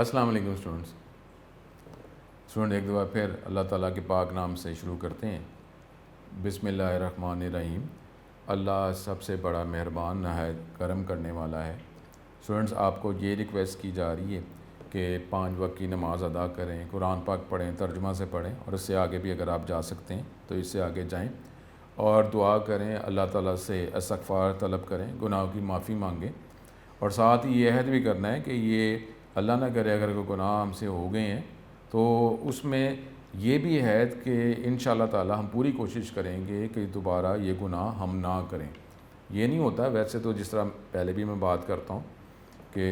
अस्सलाम वालेकुम स्टूडेंट, एक दफ़ा फिर अल्लाह ताला के पाक नाम से शुरू करते हैं। बिस्मिल्लाहिर्रहमानिर्रहीम। अल्लाह सबसे बड़ा मेहरबान नहायत करम करने वाला है। स्टूडेंट्स, आपको ये रिक्वेस्ट की जा रही है कि 5 वक्त की नमाज़ अदा करें, कुरान पाक पढ़ें, तर्जुमा से पढ़ें, और इससे आगे भी अगर आप जा सकते हैं तो इससे आगे जाएं और दुआ करें, अल्लाह ताला से इस्तग़फ़ार तलब करें, गुनाहों की माफ़ी मांगें। और साथ ही ये अहद भी करना है कि ये अल्लाह ना करे अगर कोई गुनाह हमसे हो गए हैं तो उसमें ये भी है कि इंशाअल्लाह ताला हम पूरी कोशिश करेंगे कि दोबारा ये गुनाह हम ना करें। ये नहीं होता वैसे तो, जिस तरह पहले भी मैं बात करता हूँ कि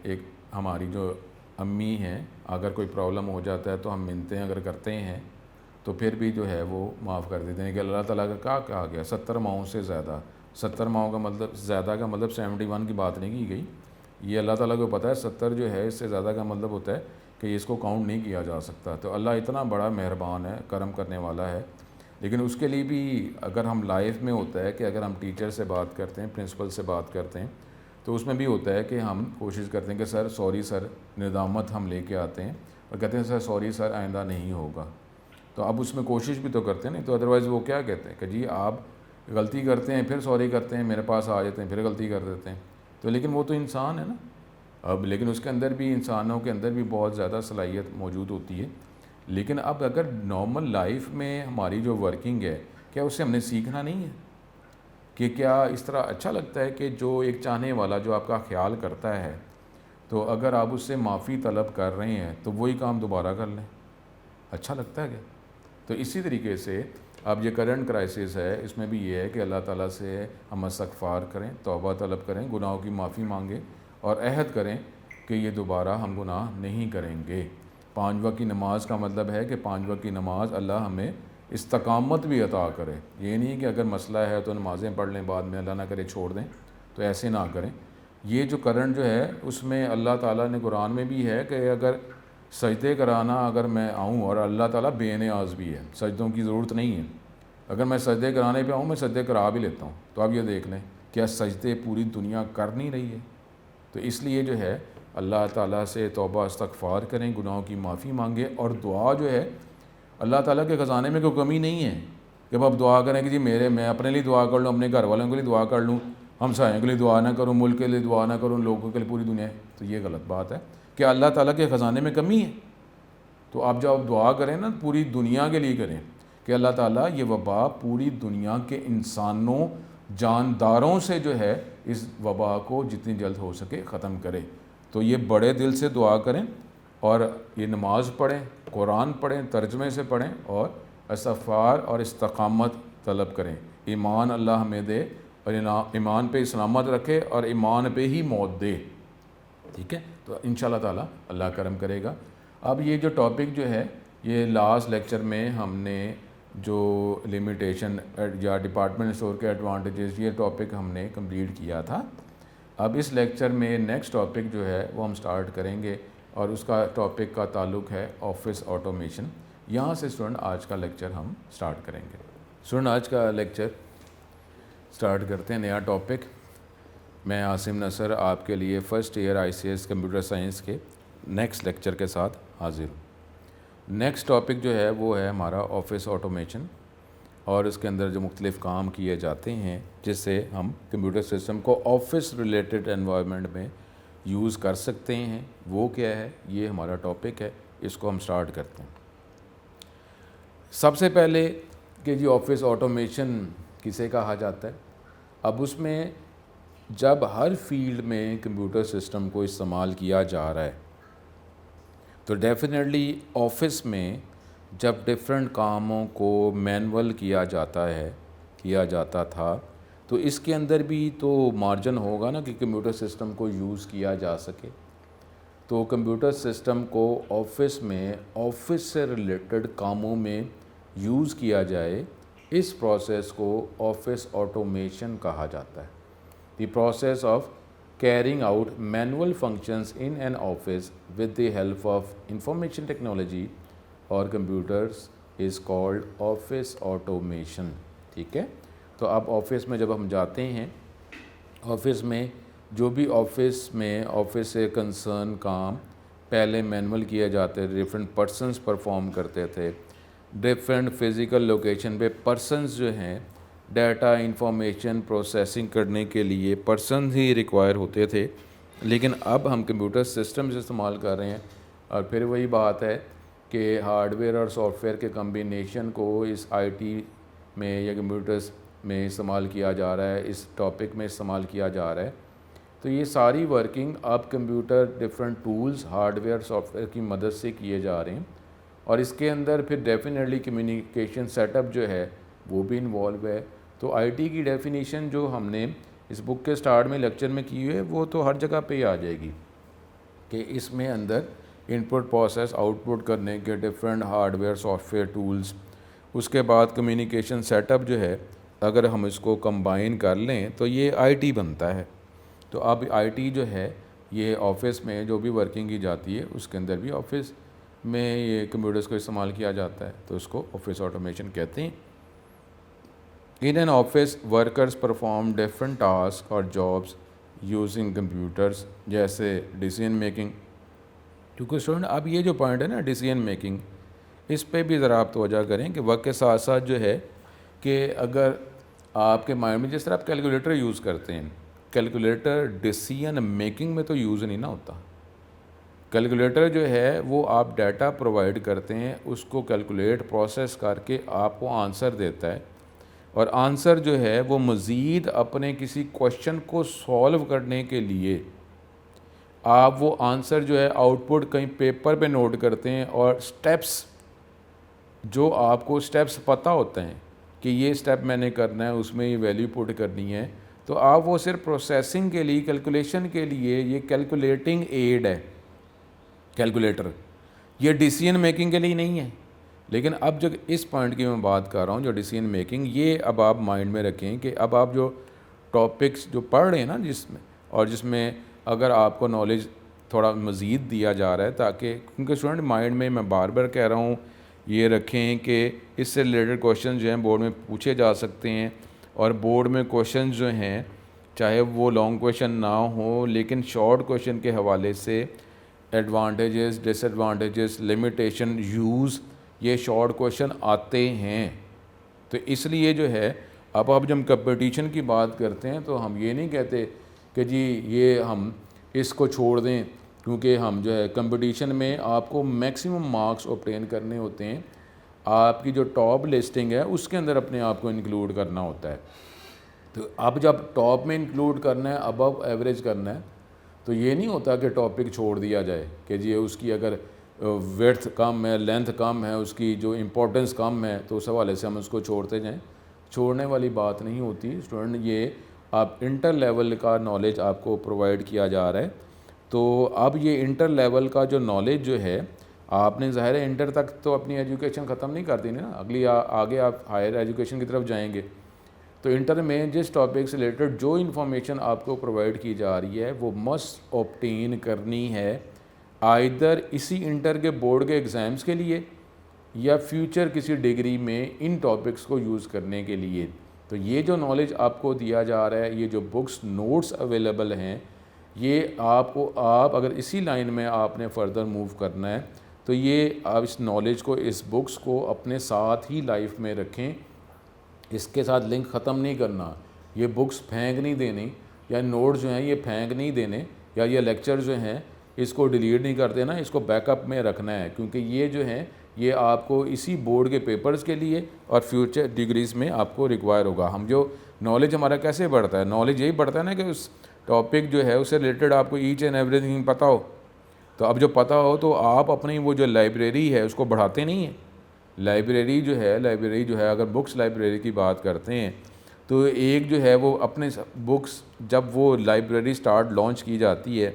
एक हमारी जो अम्मी हैं, अगर कोई प्रॉब्लम हो जाता है तो हम मिन्नतें अगर करते हैं तो फिर भी जो है वो माफ़ कर देते हैं कि अल्लाह ताला का क्या कहा गया, 70 माओं से ज़्यादा। 70 माओं का मतलब, ज़्यादा का मतलब 71 की बात नहीं की गई। ये अल्लाह ताला को पता है 70 जो है इससे ज़्यादा का मतलब होता है कि इसको काउंट नहीं किया जा सकता। तो अल्लाह इतना बड़ा मेहरबान है, करम करने वाला है। लेकिन उसके लिए भी अगर हम लाइफ में होता है कि अगर हम टीचर से बात करते हैं, प्रिंसिपल से बात करते हैं, तो उसमें भी होता है कि हम कोशिश करते हैं कि सर सॉरी सर, निदामत हम लेके आते हैं और कहते हैं सर सॉरी सर, आइंदा नहीं होगा। तो अब उसमें कोशिश भी तो करते हैं, नहीं तो अदरवाइज़ वो क्या कहते हैं कि जी आप गलती करते हैं फिर सॉरी करते हैं, मेरे पास आ जाते हैं फिर गलती कर देते हैं। तो लेकिन वो तो इंसान है ना। अब लेकिन उसके अंदर भी, इंसानों के अंदर भी बहुत ज़्यादा सलाहियत मौजूद होती है। लेकिन अब अगर नॉर्मल लाइफ में हमारी जो वर्किंग है, क्या उससे हमने सीखना नहीं है कि क्या इस तरह अच्छा लगता है कि जो एक चाहने वाला जो आपका ख्याल करता है, तो अगर आप उससे माफ़ी तलब कर रहे हैं तो वही काम दोबारा कर लें, अच्छा लगता है क्या? तो इसी तरीके से अब ये करंट क्राइसिस है, इसमें भी ये है कि अल्लाह ताला से हम इस्तग़फ़ार करें, तौबा तलब करें, गुनाहों की माफ़ी मांगें और अहद करें कि ये दोबारा हम गुनाह नहीं करेंगे। 5 वक्त की नमाज़ का मतलब है कि 5 वक्त की नमाज़ अल्लाह हमें इस्तकामत भी अता करे। ये नहीं कि अगर मसला है तो नमाज़ें पढ़ लें, बाद में अल्लाह ना करे छोड़ दें, तो ऐसे ना करें। ये जो करंट जो है उसमें अल्लाह ताला ने कुरान में भी है कि अगर सजदे कराना अगर मैं आऊँ, और अल्लाह ताला बेनियाज़ भी है, सजदों की ज़रूरत नहीं है। अगर मैं सजदे कराने पे आऊँ, मैं सजदे करा भी लेता हूँ। तो आप ये देख लें, क्या सजदे पूरी दुनिया कर नहीं रही है? तो इसलिए जो है अल्लाह ताला से तौबा इस्तग़फ़ार करें, गुनाहों की माफ़ी मांगे, और दुआ जो है अल्लाह ताला के ख़जाने में कोई कमी नहीं है कि अब आप दुआ करें कि जी मैं अपने लिए दुआ कर लूँ, अपने घर वालों के लिए दुआ कर लूँ, हमसायों के लिए दुआ ना करूँ, मुल्क के लिए दुआ ना करूँ, लोगों के लिए, पूरी दुनिया। तो ये गलत बात है कि अल्लाह ताला के ख़जाने में कमी है। तो आप जब दुआ करें ना, पूरी दुनिया के लिए करें कि अल्लाह ताला ये वबा पूरी दुनिया के इंसानों, जानदारों से जो है इस वबा को जितनी जल्द हो सके ख़त्म करे। तो ये बड़े दिल से दुआ करें और ये नमाज़ पढ़ें, कुरान पढ़ें, तर्जुमे से पढ़ें और इस्तग़फ़ार और इस्तक़ामत तलब करें। ईमान अल्लाह हमें दे और ईमान पे सलामत रखे और ईमान पे ही मौत दे। ठीक है, तो इंशाअल्लाह ताला अल्लाह करम करेगा। अब ये जो टॉपिक जो है, ये लास्ट लेक्चर में हमने जो लिमिटेशन या डिपार्टमेंट स्टोर के एडवांटेजेस, ये टॉपिक हमने कंप्लीट किया था। अब इस लेक्चर में नेक्स्ट टॉपिक जो है वो हम स्टार्ट करेंगे और उसका टॉपिक का ताल्लुक़ है ऑफिस ऑटोमेशन। यहाँ से स्टूडेंट आज का लेक्चर हम स्टार्ट करेंगे। स्टूडेंट, आज का लेक्चर स्टार्ट करते हैं, नया टॉपिक। मैं आसिम नसर आपके लिए first year ICS computer science के नेक्स्ट लेक्चर के साथ हाज़िर हूँ। नेक्स्ट टॉपिक जो है वो है हमारा ऑफिस ऑटोमेशन, और इसके अंदर जो मुख्तलिफ़ काम किए जाते हैं जिससे हम कंप्यूटर सिस्टम को ऑफिस रिलेटेड एनवायरनमेंट में यूज़ कर सकते हैं, वो क्या है, ये हमारा टॉपिक है। इसको हम स्टार्ट करते हैं। सबसे पहले कि जी ऑफिस ऑटोमेशन किसे कहा जाता है। अब उसमें जब हर फील्ड में कंप्यूटर सिस्टम को इस्तेमाल किया जा रहा है, तो डेफिनेटली ऑफिस में जब डिफरेंट कामों को मैनुअल किया जाता था, तो इसके अंदर भी तो मार्जिन होगा ना कि कंप्यूटर सिस्टम को यूज़ किया जा सके। तो कंप्यूटर सिस्टम को ऑफिस में, ऑफिस से रिलेटेड कामों में यूज़ किया जाए, इस प्रोसेस को ऑफिस ऑटोमेशन कहा जाता है। The process of carrying out manual functions in an office with the help of information technology or computers is called office automation। ठीक है, तो अब ऑफिस में जब हम जाते हैं, ऑफिस में जो भी ऑफिस से कंसर्न काम पहले मैनुअल किए जाते थे, डिफरेंट पर्सनस परफॉर्म करते थे, डिफरेंट फिज़िकल लोकेशन पे पर्सनस जो हैं डाटा इंफॉर्मेशन प्रोसेसिंग करने के लिए पर्सन ही रिक्वायर होते थे। लेकिन अब हम कंप्यूटर सिस्टम्स इस्तेमाल कर रहे हैं, और फिर वही बात है कि हार्डवेयर और सॉफ्टवेयर के कम्बिनेशन को इस आईटी में या कंप्यूटर्स में इस्तेमाल किया जा रहा है, इस टॉपिक में इस्तेमाल किया जा रहा है। तो ये सारी वर्किंग अब computer different tools hardware software की मदद से किए जा रहे हैं, और इसके अंदर फिर डेफिनेटली कम्युनिकेशन सेटअप जो है वो भी इन्वॉल्व है। तो आईटी की डेफिनेशन जो हमने इस बुक के स्टार्ट में लेक्चर में की हुई है वो तो हर जगह पे आ जाएगी कि इसमें अंदर इनपुट प्रोसेस आउटपुट करने के डिफरेंट हार्डवेयर सॉफ्टवेयर टूल्स, उसके बाद कम्युनिकेशन सेटअप जो है अगर हम इसको कंबाइन कर लें तो ये आईटी बनता है। तो अब आईटी जो है ये ऑफिस में जो भी वर्किंग की जाती है उसके अंदर भी ऑफिस में ये कंप्यूटर्स को इस्तेमाल किया जाता है, तो उसको ऑफिस ऑटोमेशन कहते हैं। In an office workers perform different task और जॉब्स यूजिंग कंप्यूटर्स, जैसे डिसीजन मेकिंग। क्योंकि स्टूडेंट अब ये जो पॉइंट है ना डिसीजन मेकिंग, इस पे भी ज़रा आप तवज्जो करें कि वक्त के साथ साथ जो है कि अगर आपके माइंड में जिस तरह आप कैलकुलेटर यूज़ करते हैं, कैलकुलेटर डिसीजन मेकिंग में तो यूज़ नहीं ना होता। कैलकुलेटर जो है वो आप डाटा प्रोवाइड करते हैं, उसको कैलकुलेट प्रोसेस करके आपको आंसर देता है, और आंसर जो है वो मज़ीद अपने किसी क्वेश्चन को सॉल्व करने के लिए आप वो आंसर जो है आउटपुट कहीं पेपर पे नोट करते हैं, और स्टेप्स जो आपको स्टेप्स पता होते हैं कि ये स्टेप मैंने करना है, उसमें ये वैल्यू पुट करनी है, तो आप वो सिर्फ प्रोसेसिंग के लिए कैलकुलेशन के लिए ये कैलकुलेटिंग एड है कैलकुलेटर, ये डिसीजन मेकिंग के लिए नहीं है। लेकिन अब जो इस पॉइंट की मैं बात कर रहा हूँ जो डिसीजन मेकिंग, ये अब आप माइंड में रखें कि अब आप जो टॉपिक्स जो पढ़ रहे हैं ना जिसमें अगर आपको नॉलेज थोड़ा मज़ीद दिया जा रहा है, ताकि क्योंकि स्टूडेंट माइंड में मैं बार बार कह रहा हूँ ये रखें कि इससे रिलेटेड क्वेश्चन जो हैं बोर्ड में पूछे जा सकते हैं, और बोर्ड में क्वेश्चन जो हैं चाहे वो लॉन्ग क्वेश्चन ना हो लेकिन शॉर्ट क्वेश्चन के हवाले से एडवांटेजेस डिसएडवांटेजेस लिमिटेशन यूज़ ये शॉर्ट क्वेश्चन आते हैं। तो इसलिए जो है अब जब हम कंपटीशन की बात करते हैं तो हम ये नहीं कहते कि जी ये हम इसको छोड़ दें, क्योंकि हम जो है कंपटीशन में आपको मैक्सिमम मार्क्स ऑब्टेन करने होते हैं, आपकी जो टॉप लिस्टिंग है उसके अंदर अपने आप को इंक्लूड करना होता है। तो अब जब टॉप में इंक्लूड करना है, अबव एवरेज करना है, तो ये नहीं होता कि टॉपिक छोड़ दिया जाए कि जी उसकी अगर विड्थ कम है, लेंथ कम है, उसकी जो इम्पोर्टेंस कम है तो उस हवाले से हम उसको छोड़ते जाएं। छोड़ने वाली बात नहीं होती स्टूडेंट, ये आप इंटर लेवल का नॉलेज आपको प्रोवाइड किया जा रहा है। तो अब ये इंटर लेवल का जो नॉलेज जो है आपने ज़ाहिर है इंटर तक तो अपनी एजुकेशन ख़त्म नहीं कर दी ना, अगली आगे आप हायर एजुकेशन की तरफ जाएंगे। तो इंटर में जिस टॉपिक से रिलेटेड जो इन्फॉर्मेशन आपको प्रोवाइड की जा रही है वो मस्ट ऑब्टेन करनी है आइदर इसी इंटर के बोर्ड के एग्ज़ाम्स के लिए या फ्यूचर किसी डिग्री में इन टॉपिक्स को यूज़ करने के लिए। तो ये जो नॉलेज आपको दिया जा रहा है, ये जो बुक्स नोट्स अवेलेबल हैं, ये आप अगर इसी लाइन में आपने फ़र्दर मूव करना है तो ये आप इस नॉलेज को, इस बुक्स को अपने साथ ही लाइफ में रखें, इसके साथ लिंक ख़त्म नहीं करना। ये बुक्स फेंक नहीं देनी, या नोट जो हैं ये फेंक नहीं देने, या ये लेक्चर जो हैं इसको डिलीट नहीं कर देना, इसको बैकअप में रखना है, क्योंकि ये जो हैं ये आपको इसी बोर्ड के पेपर्स के लिए और फ्यूचर डिग्रीज़ में आपको रिक्वायर होगा। हम जो नॉलेज हमारा कैसे बढ़ता है, नॉलेज यही बढ़ता है ना कि उस टॉपिक जो है उससे रिलेटेड आपको ईच एंड एवरीथिंग पता हो। तो अब जो पता हो तो आप अपनी वो जो लाइब्रेरी है उसको बढ़ाते नहीं हैं। लाइब्रेरी जो है अगर बुक्स लाइब्रेरी की बात करते हैं तो एक जो है वो अपने बुक्स जब वो लाइब्रेरी स्टार्ट लॉन्च की जाती है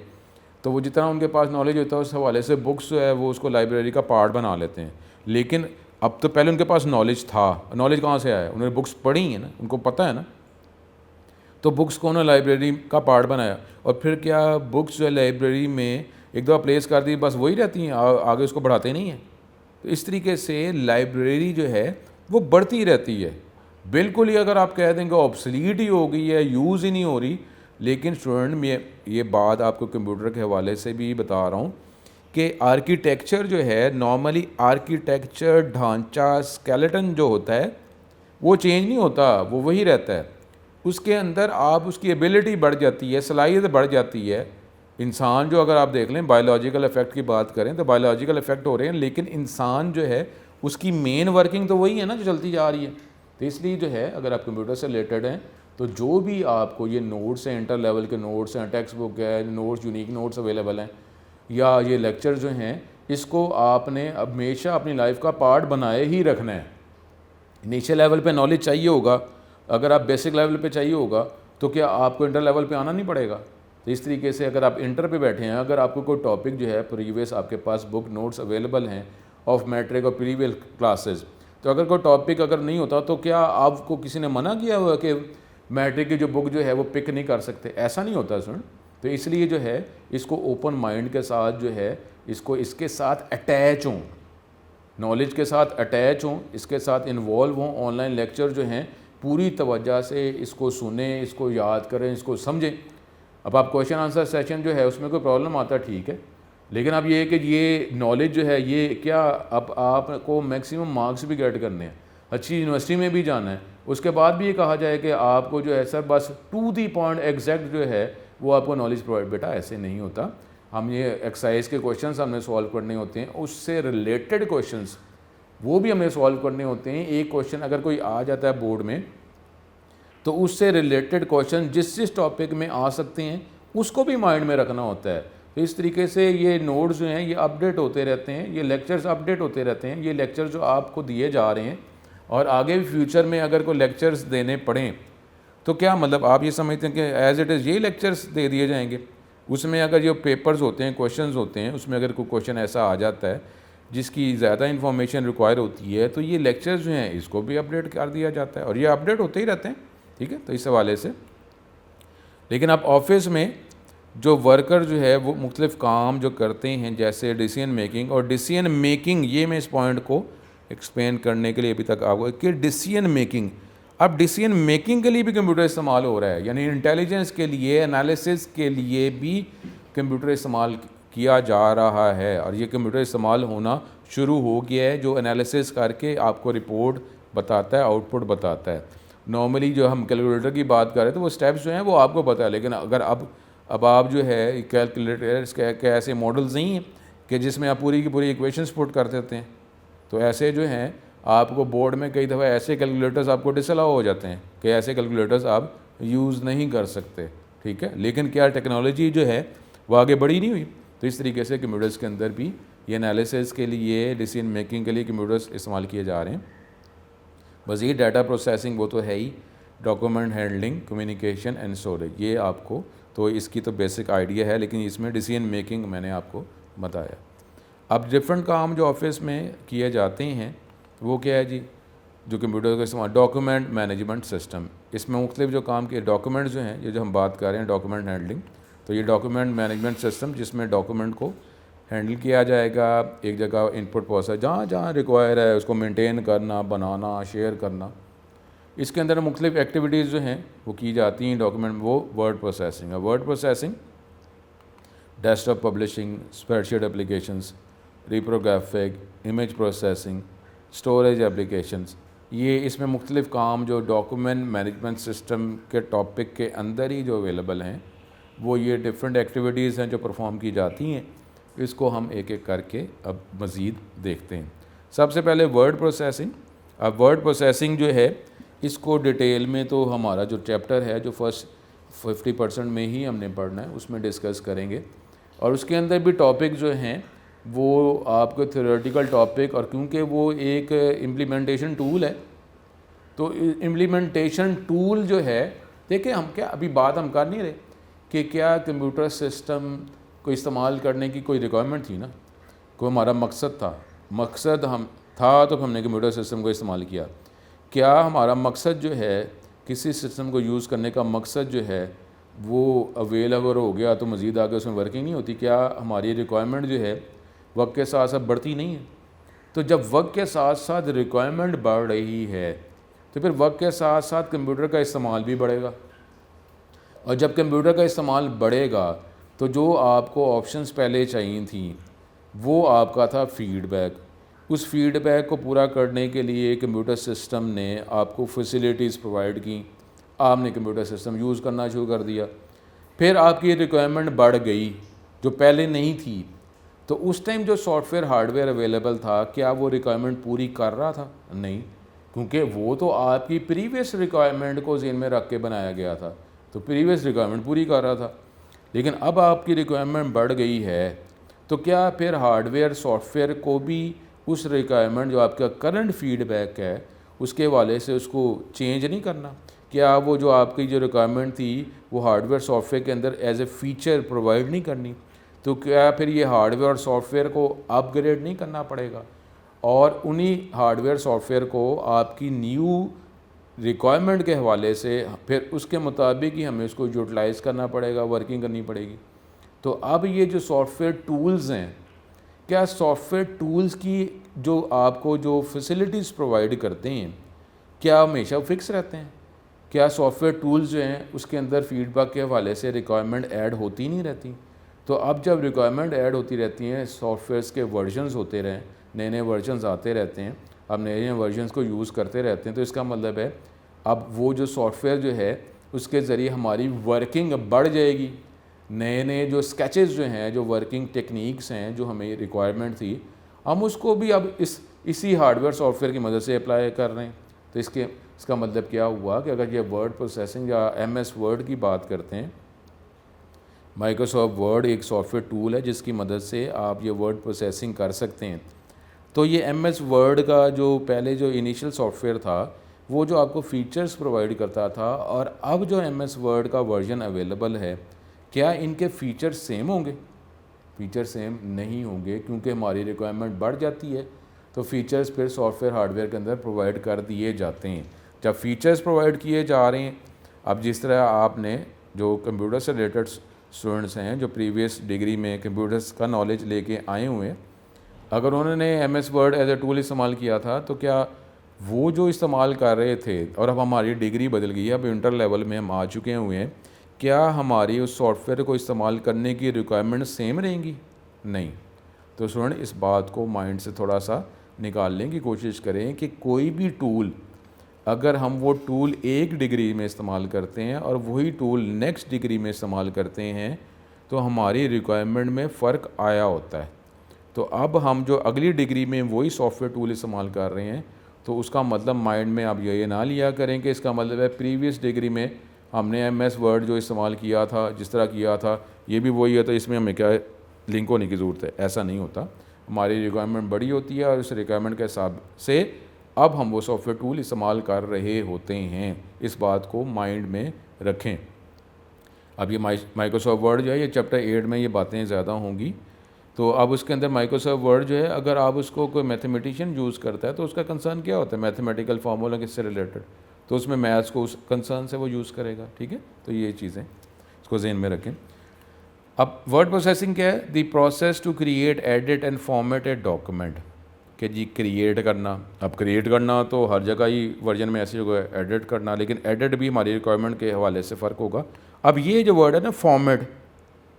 तो वो जितना उनके पास नॉलेज होता है उस हवाले से बुक्स जो है वो उसको लाइब्रेरी का पार्ट बना लेते हैं। लेकिन अब तो पहले उनके पास नॉलेज था, नॉलेज कहाँ से आया, उन्होंने बुक्स पढ़ी हैं ना, उनको पता है ना, तो बुक्स को उन्होंने लाइब्रेरी का पार्ट बनाया। और फिर क्या बुक्स जो है लाइब्रेरी में एक दफ़ा प्लेस कर दी बस वही रहती हैं, आगे उसको बढ़ाते नहीं हैं। तो इस तरीके से लाइब्रेरी जो है वो बढ़ती रहती है। बिल्कुल ही अगर आप कह देंगे ऑब्सलीट ही हो गई है, यूज़ ही नहीं हो रही, लेकिन स्टूडेंट मैं ये बात आपको कंप्यूटर के हवाले से भी बता रहा हूँ कि आर्किटेक्चर जो है, नॉर्मली आर्किटेक्चर ढांचा स्केलेटन जो होता है वो चेंज नहीं होता, वो वही रहता है। उसके अंदर आप उसकी एबिलिटी बढ़ जाती है, सलाहियत बढ़ जाती है। इंसान जो, अगर आप देख लें बायोलॉजिकल इफेक्ट की बात करें तो बायोलॉजिकल इफेक्ट हो रहे हैं, लेकिन इंसान जो है उसकी मेन वर्किंग तो वही है ना जो चलती जा रही है। तो इसलिए जो है अगर आप कंप्यूटर से रिलेटेड हैं तो जो भी आपको ये नोट्स हैं, इंटर लेवल के नोट्स हैं, टेक्स्ट बुक है, नोट्स, यूनिक नोट्स अवेलेबल हैं, या ये लेक्चर जो हैं, इसको आपने हमेशा अपनी लाइफ का पार्ट बनाए ही रखना है। नीचे लेवल पे नॉलेज चाहिए होगा, अगर आप बेसिक लेवल पे चाहिए होगा तो क्या आपको इंटर लेवल पे आना नहीं पड़ेगा? तो इस तरीके से अगर आप इंटर पे बैठे हैं, अगर आपको कोई टॉपिक जो है प्रीवियस आपके पास बुक नोट्स अवेलेबल हैं ऑफ मैट्रिक और प्रीवियस क्लासेस, तो अगर कोई टॉपिक अगर नहीं होता तो क्या आपको किसी ने मना किया हुआ कि मैट्रिक की जो बुक जो है वो पिक नहीं कर सकते? ऐसा नहीं होता सुन। तो इसलिए जो है इसको ओपन माइंड के साथ जो है इसको इसके साथ अटैच हों, नॉलेज के साथ अटैच हों, इसके साथ इन्वॉल्व हों। ऑनलाइन लेक्चर जो हैं पूरी तवज्जो से इसको सुने, इसको याद करें, इसको समझें। अब आप क्वेश्चन आंसर सेशन जो है उसमें कोई प्रॉब्लम आता है, ठीक है, लेकिन अब ये है कि ये नॉलेज जो है ये क्या, अब आपको मैक्सिमम मार्क्स भी गेट करने हैं, अच्छी यूनिवर्सिटी में भी जाना है, उसके बाद भी ये कहा जाए कि आपको जो है सर बस टू दी पॉइंट एग्जैक्ट जो है वो आपको नॉलेज प्रोवाइड, बेटा ऐसे नहीं होता। हम ये एक्सरसाइज के क्वेश्चंस हमने सॉल्व करने होते हैं, उससे रिलेटेड क्वेश्चंस वो भी हमें सॉल्व करने होते हैं। एक क्वेश्चन अगर कोई आ जाता है बोर्ड में तो उससे रिलेटेड क्वेश्चन जिस जिस टॉपिक में आ सकते हैं उसको भी माइंड में रखना होता है। तो इस तरीके से ये नोट्स जो हैं ये अपडेट होते रहते हैं, ये लेक्चर्स अपडेट होते रहते हैं। ये लेक्चर जो आपको दिए जा रहे हैं और आगे भी फ्यूचर में अगर कोई लेक्चर्स देने पड़ें तो क्या मतलब आप ये समझते हैं कि एज इट इज़ ये लेक्चर्स दे दिए जाएंगे? उसमें अगर जो पेपर्स होते हैं, क्वेश्चंस होते हैं, उसमें अगर कोई क्वेश्चन ऐसा आ जाता है जिसकी ज़्यादा इन्फॉर्मेशन रिक्वायर होती है तो ये लेक्चर्स जो हैं इसको भी अपडेट कर दिया जाता है और ये अपडेट होते ही रहते हैं, ठीक है। तो इस हवाले से लेकिन आप ऑफिस में जो वर्कर जो है वो मुख्तलिफ काम जो करते हैं जैसे डिसीजन मेकिंग, और डिसीजन मेकिंग ये मैं इस पॉइंट को एक्सप्लेन करने के लिए अभी तक आपको कि डिसीजन मेकिंग, अब डिसीजन मेकिंग के लिए भी कंप्यूटर इस्तेमाल हो रहा है, यानी इंटेलिजेंस के लिए, एनालिसिस के लिए भी कंप्यूटर इस्तेमाल किया जा रहा है और ये कंप्यूटर इस्तेमाल होना शुरू हो गया है, जो एनालिसिस करके आपको रिपोर्ट बताता है, आउटपुट बताता है। नॉर्मली जो हम कैलकुलेटर की बात कर रहे थे वो स्टेप्स जो हैं वो आपको पता है, लेकिन अगर अब आप जो है कैलकुलेटर्स के ऐसे मॉडल्स नहीं हैं कि जिसमें आप पूरी की पूरी इक्वेशंस पुट कर देते हैं। तो ऐसे जो हैं आपको बोर्ड में कई दफ़ा ऐसे कैलकुलेटर्स आपको डिसअलाउ हो जाते हैं कि ऐसे कैलकुलेटर्स आप यूज़ नहीं कर सकते, ठीक है। लेकिन क्या टेक्नोलॉजी जो है वो आगे बढ़ी नहीं हुई? तो इस तरीके से कंप्यूटर्स के अंदर भी ये एनालिसिस के लिए, डिसीजन मेकिंग के लिए कंप्यूटर्स इस्तेमाल किए जा रहे हैं। मज़ीद डाटा प्रोसेसिंग वो तो है ही, document handling, communication and storage, ये आपको तो इसकी तो बेसिक आइडिया है, लेकिन इसमें डिसीजन मेकिंग मैंने आपको बताया। अब डिफरेंट काम जो ऑफिस में किए जाते हैं वो क्या है जी, जो कंप्यूटर का इस्तेमाल, डॉक्यूमेंट मैनेजमेंट सिस्टम, इसमें मुख्तलिफ जो काम के डॉक्यूमेंट्स जो हैं, ये जो हम बात कर रहे हैं डॉक्यूमेंट हैंडलिंग, तो ये डॉक्यूमेंट मैनेजमेंट सिस्टम जिसमें डॉक्यूमेंट को हैंडल किया जाएगा, एक जगह इनपुट प्रोसेस जहाँ जहाँ रिक्वायर है उसको मेंटेन करना, बनाना, शेयर करना। इसके अंदर मुख्तलिफ एक्टिविटीज़ जो हैं वो की जाती हैं डॉक्यूमेंट, वो वर्ड प्रोसेसिंग है, word processing, desktop publishing, spreadsheet applications, reprographic, image processing, storage applications, ये इसमें मुख्तलिफ काम जो डॉक्यूमेंट मैनेजमेंट सिस्टम के टॉपिक के अंदर ही जो अवेलेबल हैं वो ये डिफरेंट एक्टिविटीज़ हैं जो परफॉर्म की जाती हैं। इसको हम एक एक करके अब मज़ीद देखते हैं। सबसे पहले वर्ड प्रोसेसिंग। अब वर्ड प्रोसेसिंग जो है इसको डिटेल में तो हमारा जो चैप्टर है जो फर्स्ट 50% में ही हमने पढ़ना है, उसमें डिस्कस करेंगे, और उसके अंदर भी टॉपिक जो हैं वो आपको थ्योरेटिकल टॉपिक, और क्योंकि वो एक इम्प्लीमेंटेशन टूल है तो इम्प्लीमेंटेशन टूल जो है, देखिए हम क्या अभी बात हम कर नहीं रहे कि क्या कंप्यूटर सिस्टम को इस्तेमाल करने की कोई रिक्वायरमेंट थी ना, कोई हमारा मकसद था, मकसद हम था तो हमने कंप्यूटर सिस्टम को इस्तेमाल किया। क्या हमारा मकसद जो है किसी सिस्टम को यूज़ करने का मकसद जो है वो अवेलेबल हो गया तो मज़ीद आगे उसमें वर्किंग नहीं होती? क्या हमारी रिक्वायरमेंट जो है वक्त के साथ साथ बढ़ती नहीं है? तो जब वक्त के साथ साथ रिक्वायरमेंट बढ़ रही है तो फिर वक्त के साथ साथ कंप्यूटर का इस्तेमाल भी बढ़ेगा, और जब कंप्यूटर का इस्तेमाल बढ़ेगा तो जो आपको ऑप्शंस पहले चाहिए थी वो आपका था फीडबैक। उस फीडबैक को पूरा करने के लिए कंप्यूटर सिस्टम ने आपको फैसिलिटीज़ प्रोवाइड की, आपने कंप्यूटर सिस्टम यूज़ करना शुरू कर दिया। फिर आपकी रिक्वायरमेंट बढ़ गई जो पहले नहीं थी, तो उस टाइम जो सॉफ्टवेयर हार्डवेयर अवेलेबल था क्या वो रिक्वायरमेंट पूरी कर रहा था? नहीं, क्योंकि वो तो आपकी प्रीवियस रिक्वायरमेंट को ज़हन में रख के बनाया गया था, तो प्रीवियस रिक्वायरमेंट पूरी कर रहा था। लेकिन अब आपकी रिक्वायरमेंट बढ़ गई है, तो क्या फिर हार्डवेयर सॉफ्टवेयर को भी उस रिक्वायरमेंट जो आपका करंट फीडबैक है उसके वाले से उसको चेंज नहीं करना? क्या वो जो आपकी जो रिक्वायरमेंट थी वो हार्डवेयर सॉफ्टवेयर के अंदर एज ए फीचर प्रोवाइड नहीं करनी? तो क्या फिर ये हार्डवेयर और सॉफ्टवेयर को अपग्रेड नहीं करना पड़ेगा और उन्हीं हार्डवेयर सॉफ्टवेयर को आपकी न्यू रिक्वायरमेंट के हवाले से फिर उसके मुताबिक ही हमें उसको यूटिलाइज़ करना पड़ेगा, वर्किंग करनी पड़ेगी? तो अब ये जो सॉफ्टवेयर टूल्स हैं, क्या सॉफ्टवेयर टूल्स की जो आपको जो फैसिलिटीज़ प्रोवाइड करते हैं क्या हमेशा फिक्स रहते हैं? क्या सॉफ्टवेयर टूल्स जो हैं उसके अंदर फीडबैक के हवाले से रिक्वायरमेंट ऐड होती नहीं रहती? तो अब जब रिक्वायरमेंट ऐड होती रहती हैं, सॉफ्टवेयर्स के वर्जन्स होते रहें, नए नए वर्जन्स आते रहते हैं, अब नए नए वर्जन्स को यूज़ करते रहते हैं, तो इसका मतलब है अब वो जो सॉफ्टवेयर जो है उसके ज़रिए हमारी वर्किंग बढ़ जाएगी। नए नए जो स्केचेस जो हैं, जो वर्किंग टेक्निक्स हैं, जो हमें रिक्वायरमेंट थी, हम उसको भी अब इसी हार्डवेयर सॉफ्टवेयर की मदद से अप्लाई कर रहे हैं। तो इसका मतलब क्या हुआ कि अगर ये वर्ड प्रोसेसिंग या MS वर्ड की बात करते हैं, माइक्रोसॉफ्ट वर्ड एक सॉफ्टवेयर टूल है जिसकी मदद से आप ये वर्ड प्रोसेसिंग कर सकते हैं। तो ये MS वर्ड का जो पहले जो इनिशियल सॉफ्टवेयर था वो जो आपको फ़ीचर्स प्रोवाइड करता था, और अब जो MS वर्ड का वर्जन अवेलेबल है, क्या इनके फ़ीचर्स सेम होंगे? फ़ीचर सेम नहीं होंगे, क्योंकि हमारी रिक्वायरमेंट बढ़ जाती है तो फ़ीचर्स फिर सॉफ्टवेयर हार्डवेयर के अंदर प्रोवाइड कर दिए जाते हैं। जब फ़ीचर्स प्रोवाइड किए जा रहे हैं, अब जिस तरह आपने जो कंप्यूटर से रिलेटेड स्टूडेंट्स हैं जो प्रीवियस डिग्री में कंप्यूटर्स का नॉलेज लेके आए हुए हैं, अगर उन्होंने MS word as a tool इस्तेमाल किया था तो क्या वो जो इस्तेमाल कर रहे थे, और अब हमारी डिग्री बदल गई है, अब इंटर लेवल में हम आ चुके हुए हैं, क्या हमारी उस सॉफ्टवेयर को इस्तेमाल करने की रिक्वायरमेंट सेम रहेंगी? नहीं। तो स्टूडेंट इस बात को माइंड से थोड़ा सा निकालने की कोशिश करें कि कोई भी टूल, अगर हम वो टूल एक डिग्री में इस्तेमाल करते हैं और वही टूल नेक्स्ट डिग्री में इस्तेमाल करते हैं तो हमारी रिक्वायरमेंट में फ़र्क आया होता है। तो अब हम जो अगली डिग्री में वही सॉफ्टवेयर टूल इस्तेमाल कर रहे हैं, तो उसका मतलब माइंड में आप ये ना लिया करें कि इसका मतलब है प्रीवियस डिग्री में हमने MS वर्ड जो इस्तेमाल किया था, जिस तरह किया था, ये भी वही है, तो इसमें हमें क्या लिंक होने की ज़रूरत है। ऐसा नहीं होता। हमारी रिक्वायरमेंट बड़ी होती है और उस रिक्वायरमेंट के हिसाब से अब हम वो सॉफ्टवेयर टूल इस्तेमाल कर रहे होते हैं। इस बात को माइंड में रखें। अब ये माइक्रोसॉफ्ट वर्ड जो है, ये चैप्टर 8 में ये बातें ज़्यादा होंगी। तो अब उसके अंदर माइक्रोसॉफ्ट वर्ड जो है, अगर आप उसको कोई मैथमेटिशियन यूज़ करता है तो उसका कंसर्न क्या होता है? मैथमेटिकल फार्मूला किससे रिलेटेड, तो उसमें मैथ्स को उस कंसर्न से वो यूज़ करेगा। ठीक है, तो ये चीज़ें इसको ज़हन में रखें। अब वर्ड प्रोसेसिंग क्या है? The process to create, edit and format a document. कि जी क्रिएट करना, अब क्रिएट करना तो हर जगह ही वर्जन में ऐसे होगा, एडिट करना, लेकिन एडिट भी हमारी रिक्वायरमेंट के हवाले से फ़र्क होगा। अब ये जो वर्ड है ना फॉर्मेट,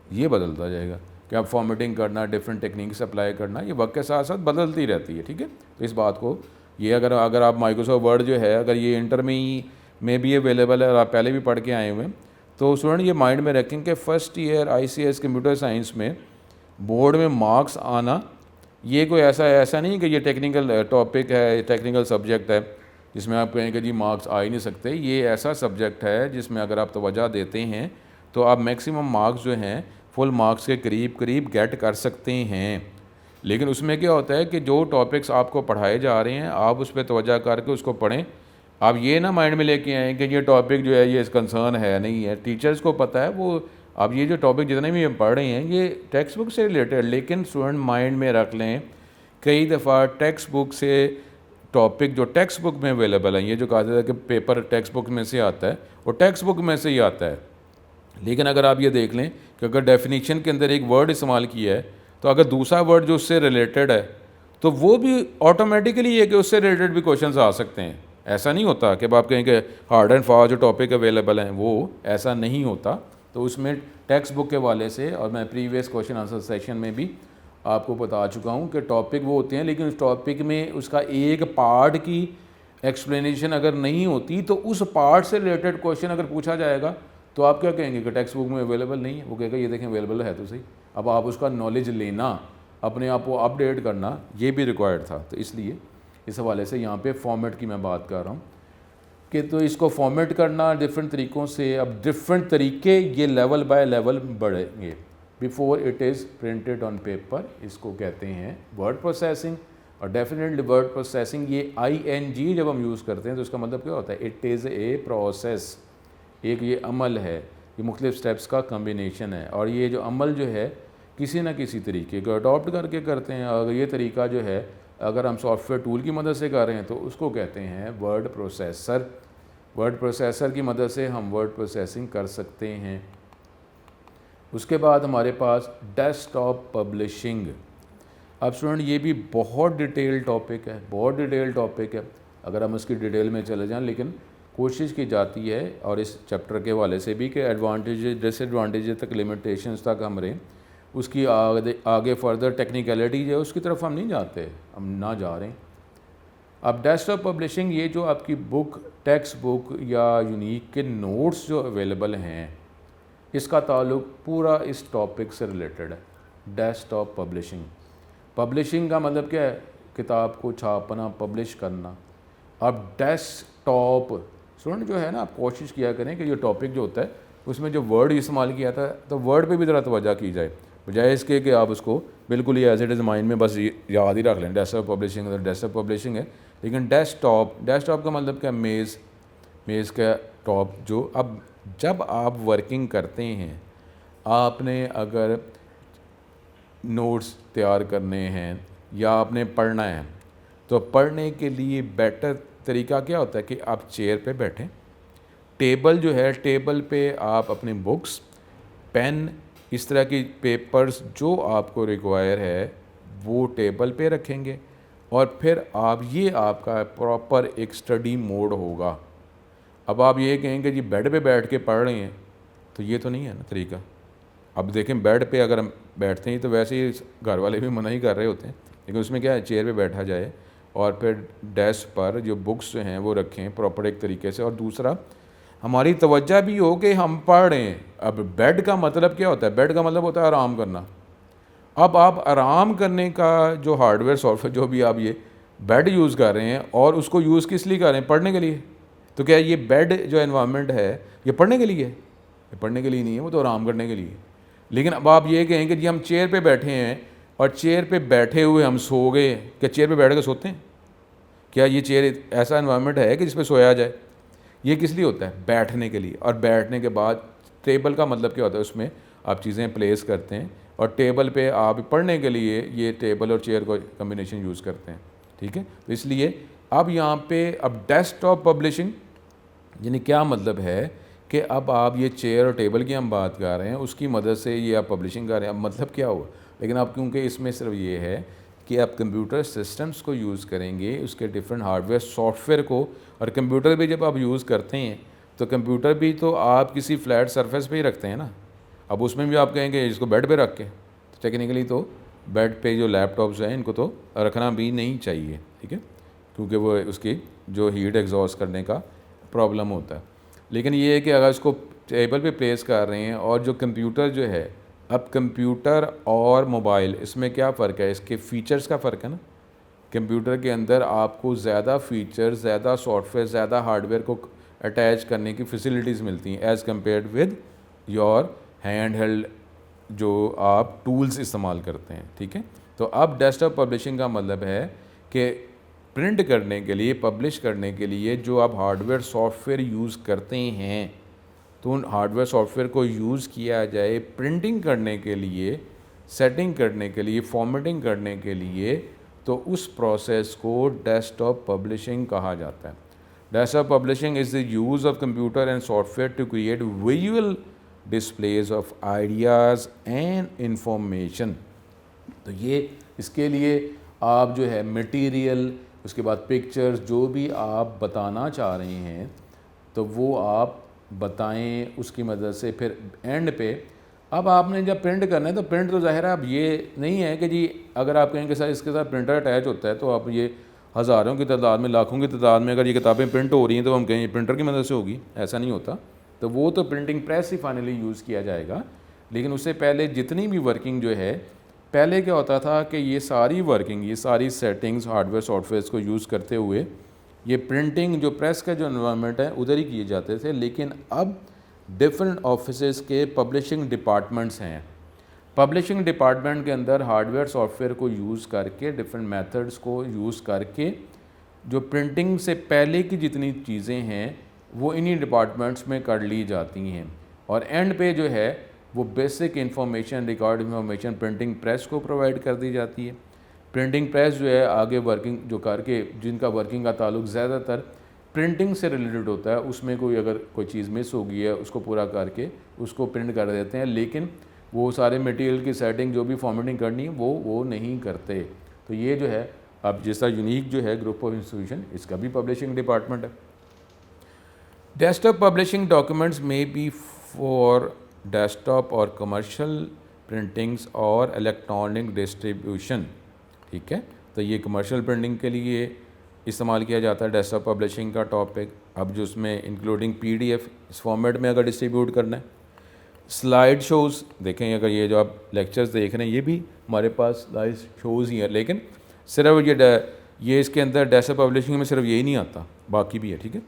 ये बदलता जाएगा कि आप फॉर्मेटिंग करना, डिफरेंट टेक्निक्स अप्लाई करना, ये वक्त के साथ साथ बदलती रहती है। ठीक है, तो इस बात को ये अगर आप माइक्रोसॉफ्ट वर्ड जो है, अगर ये इंटर में भी अवेलेबल है और आप पहले भी पढ़ के आए हुए हैं, तो स्टूडेंट ये माइंड में रखें कि first year ICS computer science में बोर्ड में मार्क्स आना, ये कोई ऐसा नहीं कि ये टेक्निकल टॉपिक है, टेक्निकल सब्जेक्ट है जिसमें आप कहें कि जी मार्क्स आ ही नहीं सकते। ये ऐसा सब्जेक्ट है जिसमें अगर आप तवज्जो देते हैं तो आप मैक्सिमम मार्क्स जो हैं फुल मार्क्स के करीब करीब गेट कर सकते हैं। लेकिन उसमें क्या होता है कि जो टॉपिक्स आपको पढ़ाए जा रहे हैं आप उस पर तवज्जो करके उसको पढ़ें। आप ये ना माइंड में लेके आएँ कि ये टॉपिक जो है ये कंसर्न है, नहीं है। टीचर्स को पता है वो, अब ये जो टॉपिक जितने भी हम पढ़ रहे हैं ये टेक्स्ट बुक से रिलेटेड, लेकिन स्टूडेंट माइंड में रख लें कई दफ़ा टेक्स्ट बुक से टॉपिक जो टेक्स्ट बुक में अवेलेबल है, ये जो कहा जाता है कि पेपर टेक्स्ट बुक में से आता है, वो टेक्स्ट बुक में से ही आता है। लेकिन अगर आप ये देख लें कि अगर डेफिनेशन के अंदर एक वर्ड इस्तेमाल किया है तो अगर दूसरा वर्ड जो उससे रिलेटेड है तो वो भी ऑटोमेटिकली है कि उससे रिलेटेड भी क्वेश्चन आ सकते हैं। ऐसा नहीं होता कि आप कहें कि हार्ड एंड फास्ट जो टॉपिक अवेलेबल हैं वो ऐसा नहीं होता। तो उसमें टेक्स्ट बुक के वाले से, और मैं प्रीवियस क्वेश्चन आंसर सेशन में भी आपको बता चुका हूँ कि टॉपिक वो होते हैं, लेकिन उस टॉपिक में उसका एक पार्ट की एक्सप्लेनेशन अगर नहीं होती तो उस पार्ट से रिलेटेड क्वेश्चन अगर पूछा जाएगा तो आप क्या कहेंगे कि टेक्स्ट बुक में अवेलेबल नहीं है। वो कहेगा ये देखें अवेलेबल है तो सही। अब आप उसका नॉलेज लेना, अपने आप को अपडेट करना, ये भी रिक्वायर्ड था। तो इसलिए इस हवाले से यहाँ पे फॉर्मेट की मैं बात कर रहा हूँ कि तो इसको फॉर्मेट करना डिफरेंट तरीक़ों से, अब डिफरेंट तरीके ये लेवल बाय लेवल बढ़ेंगे। Before it is printed on paper, इसको कहते हैं वर्ड प्रोसेसिंग। और डेफिनेटली वर्ड प्रोसेसिंग, ये ING जब हम यूज़ करते हैं तो इसका मतलब क्या होता है, इट इज़ ए प्रोसेस, एक ये अमल है, ये मुख्तलिफ स्टेप्स का कम्बिनेशन है। और ये जो अमल जो है किसी न किसी तरीके को अडॉप्ट करके करते हैं। अगर ये तरीका जो है अगर हम सॉफ्टवेयर टूल की मदद से कर रहे हैं तो उसको कहते हैं वर्ड प्रोसेसर। वर्ड प्रोसेसर की मदद से हम वर्ड प्रोसेसिंग कर सकते हैं। उसके बाद हमारे पास डेस्कटॉप पब्लिशिंग। अब स्टूडेंट ये भी बहुत डिटेल टॉपिक है, बहुत डिटेल टॉपिक है अगर हम इसकी डिटेल में चले जाएं, लेकिन कोशिश की जाती है और इस चैप्टर के हवाले से भी कि एडवांटेज डिसएडवांटेज तक, लिमिटेशंस तक हम रहें। उसकी आगे फर्दर टेक्निकलिटी जो है उसकी तरफ हम नहीं जाते, हम ना जा रहे हैं। अब डेस्कटॉप पब्लिशिंग, ये जो आपकी बुक, टेक्स्ट बुक या यूनिक के नोट्स जो अवेलेबल हैं, इसका ताल्लुक पूरा इस टॉपिक से रिलेटेड है। डेस्कटॉप पब्लिशिंग, पब्लिशिंग का मतलब क्या है, किताब को छापना, पब्लिश करना। अब डेस्कटॉप स्टूडेंट जो है ना, आप कोशिश किया करें कि ये टॉपिक जो होता है उसमें जो वर्ड इस्तेमाल किया था तो वर्ड पे भी ज़रा तवज्जो की जाए, बजाय इसके कि आप उसको बिल्कुल ही एज इट इज़ माइंड में बस याद ही रख लें। डेस्कटॉप पब्लिशिंग तो डेस्कटॉप पब्लिशिंग है, लेकिन डेस्कटॉप का मतलब क्या, मेज़ का टॉप जो। अब जब आप वर्किंग करते हैं, आपने अगर नोट्स तैयार करने हैं या आपने पढ़ना है, तो पढ़ने के लिए बेटर तरीका क्या होता है कि आप चेयर पे बैठें। टेबल जो है, टेबल पे आप अपनी बुक्स, पेन, इस तरह की पेपर्स जो आपको रिक्वायर है वो टेबल पे रखेंगे और फिर आप, ये आपका प्रॉपर एक स्टडी मोड होगा। अब आप ये कहेंगे जी बेड पे बैठ के पढ़ रहे हैं, तो ये तो नहीं है ना तरीका। अब देखें बेड पे अगर हम बैठते हैं तो वैसे ही घर वाले भी मना ही कर रहे होते हैं, लेकिन उसमें क्या है, चेयर पे बैठा जाए और फिर डेस्क पर जो बुक्स जो हैं वो रखें प्रॉपर एक तरीके से। और दूसरा, हमारी तवज्जो भी हो कि हम पढ़ रहे हैं। अब बेड का मतलब क्या होता है, बेड का मतलब होता है आराम करना। अब आप आराम करने का जो हार्डवेयर सॉफ्टवेयर जो भी आप ये बेड यूज़ कर रहे हैं, और उसको यूज़ किस लिए कर रहे हैं, पढ़ने के लिए। तो क्या ये बेड जो एनवायरनमेंट है ये पढ़ने के लिए है? ये पढ़ने के लिए नहीं है, वो तो आराम करने के लिए। लेकिन अब आप ये कहें कि जी हम चेयर पे बैठे हैं और चेयर पे बैठे हुए हम सो गए, क्या चेयर पे बैठ के सोते हैं? क्या ये चेयर ऐसा एनवायरनमेंट है कि जिस पे सोया जाए? ये किस लिए होता है, बैठने के लिए। और बैठने के बाद टेबल का मतलब क्या होता है, उसमें आप चीज़ें प्लेस करते हैं और टेबल पे आप पढ़ने के लिए ये टेबल और चेयर को कम्बिनेशन यूज़ करते हैं। ठीक है, तो इसलिए अब यहाँ पे अब डेस्कटॉप पब्लिशिंग यानी क्या मतलब है कि अब आप ये चेयर और टेबल की हम बात कर रहे हैं, उसकी मदद से ये आप पब्लिशिंग कर रहे हैं। अब मतलब क्या हुआ, लेकिन अब क्योंकि इसमें सिर्फ ये है कि आप कंप्यूटर सिस्टम्स को यूज़ करेंगे, उसके डिफरेंट हार्डवेयर सॉफ्टवेयर को। और कंप्यूटर भी जब आप यूज़ करते हैं तो कंप्यूटर भी तो आप किसी फ्लैट सरफेस पे ही रखते हैं ना। अब उसमें भी आप कहेंगे इसको बेड पे रख के, तो टेक्निकली तो बेड पे जो लैपटॉप्स हैं इनको तो रखना भी नहीं चाहिए। ठीक है, क्योंकि वो उसकी जो हीट एग्जॉस्ट करने का प्रॉब्लम होता है। लेकिन ये है कि अगर इसको टेबल पे प्लेस कर रहे हैं, और जो कंप्यूटर जो है, अब कंप्यूटर और मोबाइल, इसमें क्या फ़र्क है, इसके फ़ीचर्स का फ़र्क है ना। कंप्यूटर के अंदर आपको ज़्यादा फ़ीचर्स, ज़्यादा सॉफ्टवेयर, ज़्यादा हार्डवेयर को अटैच करने की फ़ैसिलिटीज़ मिलती हैं as compared with your hand held जो आप टूल्स इस्तेमाल करते हैं। ठीक है, तो अब डेस्कटॉप पब्लिशिंग का मतलब है कि प्रिंट करने के लिए, पब्लिश करने के लिए जो आप हार्डवेयर सॉफ्टवेयर यूज़ करते हैं, तो उन हार्डवेयर सॉफ्टवेयर को यूज़ किया जाए प्रिंटिंग करने के लिए, सेटिंग करने के लिए, फॉर्मेटिंग करने के लिए, तो उस प्रोसेस को डेस्कटॉप पब्लिशिंग कहा जाता है। Desktop publishing is the use of computer and software to create visual displays of ideas and information. तो ये इसके लिए आप जो है मटेरियल, उसके बाद पिक्चर्स, जो भी आप बताना चाह रहे हैं तो वो आप बताएं, उसकी मदद से फिर एंड पे अब आपने जब प्रिंट करना है तो प्रिंट तो ज़ाहिर है अब ये नहीं है कि जी अगर आप कहें कि सर इसके साथ प्रिंटर अटैच होता है तो आप ये हज़ारों की तादाद में, लाखों की तादाद में अगर ये किताबें प्रिंट हो रही हैं तो हम कहें प्रिंटर की मदद से होगी, ऐसा नहीं होता। तो वो तो प्रिंटिंग प्रेस ही फाइनली यूज़ किया जाएगा। लेकिन उससे पहले जितनी भी वर्किंग जो है, पहले क्या होता था कि ये सारी वर्किंग, ये सारी सेटिंग्स हार्डवेयर सॉफ्टवेयर को यूज़ करते हुए ये प्रिंटिंग जो प्रेस का जो इन्वायरमेंट है उधर ही किए जाते थे। लेकिन अब डिफरेंट ऑफिसेज़ के पब्लिशिंग डिपार्टमेंट्स हैं, पब्लिशिंग डिपार्टमेंट के अंदर हार्डवेयर सॉफ्टवेयर को यूज़ करके, डिफरेंट मेथड्स को यूज़ करके जो प्रिंटिंग से पहले की जितनी चीज़ें हैं वो इन्हीं डिपार्टमेंट्स में कर ली जाती हैं। और एंड पे जो है वो basic information, record information printing press को प्रोवाइड कर दी जाती है। प्रिंटिंग प्रेस जो है आगे वर्किंग जो करके, जिनका वर्किंग का ताल्लुक ज़्यादातर प्रिंटिंग से रिलेटेड होता है, उसमें कोई अगर कोई चीज़ मिस हो गई है उसको पूरा करके उसको प्रिंट कर देते हैं। लेकिन वो सारे मटेरियल की सेटिंग जो भी फॉर्मेटिंग करनी है वो नहीं करते। तो ये जो है अब जैसा यूनिक जो है ग्रुप ऑफ इंस्टीट्यूशन, इसका भी पब्लिशिंग डिपार्टमेंट है। डेस्कटॉप पब्लिशिंग डॉक्यूमेंट्स में बी फॉर डेस्कटॉप और कमर्शियल प्रिंटिंग्स और इलेक्ट्रॉनिक डिस्ट्रीब्यूशन, ठीक है। तो ये कमर्शियल प्रिंटिंग के लिए इस्तेमाल किया जाता है डेस्कटॉप पब्लिशिंग का टॉपिक। अब जो उसमें इंक्लूडिंग PDF इस फॉर्मेट में अगर डिस्ट्रीब्यूट करना है। स्लाइड शोज़ देखें, अगर ये जो आप लेक्चर्स देख रहे हैं ये भी हमारे पास स्लाइड शोज़ ही है, लेकिन सिर्फ ये इसके अंदर डेस्कटॉप पब्लिशिंग में सिर्फ यही नहीं आता, बाकी भी है, ठीक है।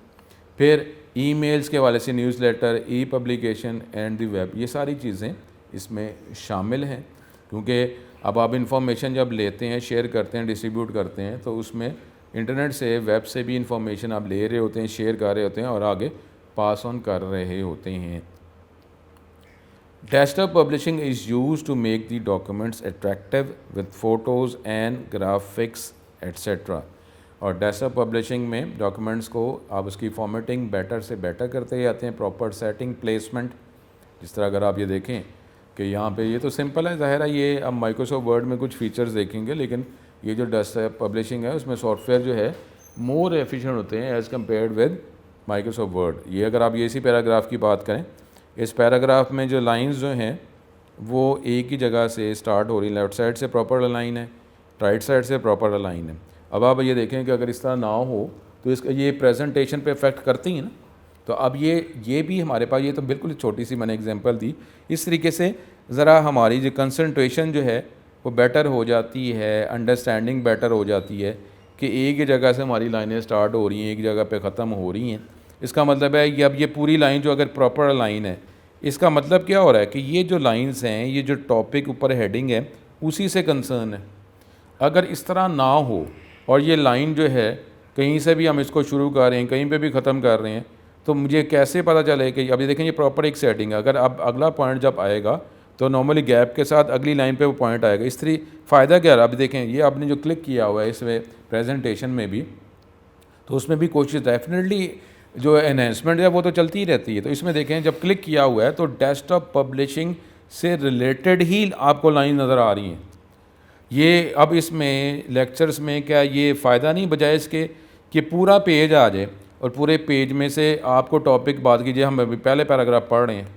फिर ईमेल्स के हवाले से newsletter, E publication and the web, ये सारी चीज़ें इसमें शामिल हैं। क्योंकि अब आप इंफॉर्मेशन जब लेते हैं, शेयर करते हैं, डिस्ट्रीब्यूट करते हैं, तो उसमें इंटरनेट से, वेब से भी इंफॉर्मेशन आप ले रहे होते हैं, शेयर कर रहे होते हैं और आगे पास ऑन कर रहे होते हैं। Desktop publishing is used to make the documents attractive with photos and graphics etc. और डेस्कटॉप पब्लिशिंग में डॉक्यूमेंट्स को आप उसकी फॉर्मेटिंग बेटर से बेटर करते जाते हैं, प्रॉपर सेटिंग, प्लेसमेंट। जिस तरह अगर आप ये देखें कि यहाँ पे ये तो सिंपल है, ज़ाहिर है ये अब माइक्रोसॉफ्ट वर्ड में कुछ फीचर्स देखेंगे, लेकिन ये जो डेस्कटॉप पब्लिशिंग है उसमें सॉफ्टवेयर जो है मोर एफिशिएंट होते हैं as compared with Microsoft word. ये अगर आप ये इसी पैराग्राफ की बात करें, इस पैराग्राफ में जो लाइंस जो हैं वो एक ही जगह से स्टार्ट हो रही, लेफ़्ट साइड से प्रॉपर अलाइन है, राइट साइड से प्रॉपर अलाइन है। अब आप ये देखें कि अगर इस तरह ना हो तो इसका ये प्रेजेंटेशन पे इफेक्ट करती हैं ना। तो अब ये भी हमारे पास, ये तो बिल्कुल छोटी सी मैंने एग्जांपल दी, इस तरीके से ज़रा हमारी जो कंसंट्रेशन जो है वो बेटर हो जाती है, अंडरस्टैंडिंग बेटर हो जाती है कि एक ही जगह से हमारी लाइनें स्टार्ट हो रही हैं, एक जगह पे ख़त्म हो रही हैं। इसका मतलब है कि अब ये पूरी लाइन जो अगर प्रॉपर लाइन है, इसका मतलब क्या हो रहा है कि ये जो लाइंस हैं, ये जो टॉपिक ऊपर हेडिंग है उसी से कंसर्न है। अगर इस तरह ना हो और ये लाइन जो है कहीं से भी हम इसको शुरू कर रहे हैं, कहीं पे भी ख़त्म कर रहे हैं, तो मुझे कैसे पता चले कि अभी देखें ये प्रॉपर एक सेटिंग है। अगर अब अगला पॉइंट जब आएगा तो नॉर्मली गैप के साथ अगली लाइन पे वो पॉइंट आएगा। इस तरह फ़ायदा क्या है, अभी देखें ये आपने जो क्लिक किया हुआ है इसमें प्रेजेंटेशन में भी, तो उसमें भी कोशिश डेफिनेटली जो एनहेंसमेंट है वो तो चलती ही रहती है। तो इसमें देखें जब क्लिक किया हुआ है तो डेस्कटॉप पब्लिशिंग से रिलेटेड ही आपको लाइन नज़र आ रही हैं। ये अब इसमें लेक्चर्स में क्या ये फ़ायदा नहीं बजाय इसके कि पूरा पेज आ जाए और पूरे पेज में से आपको टॉपिक बात कीजिए, हम अभी पहले पैराग्राफ पढ़ रहे हैं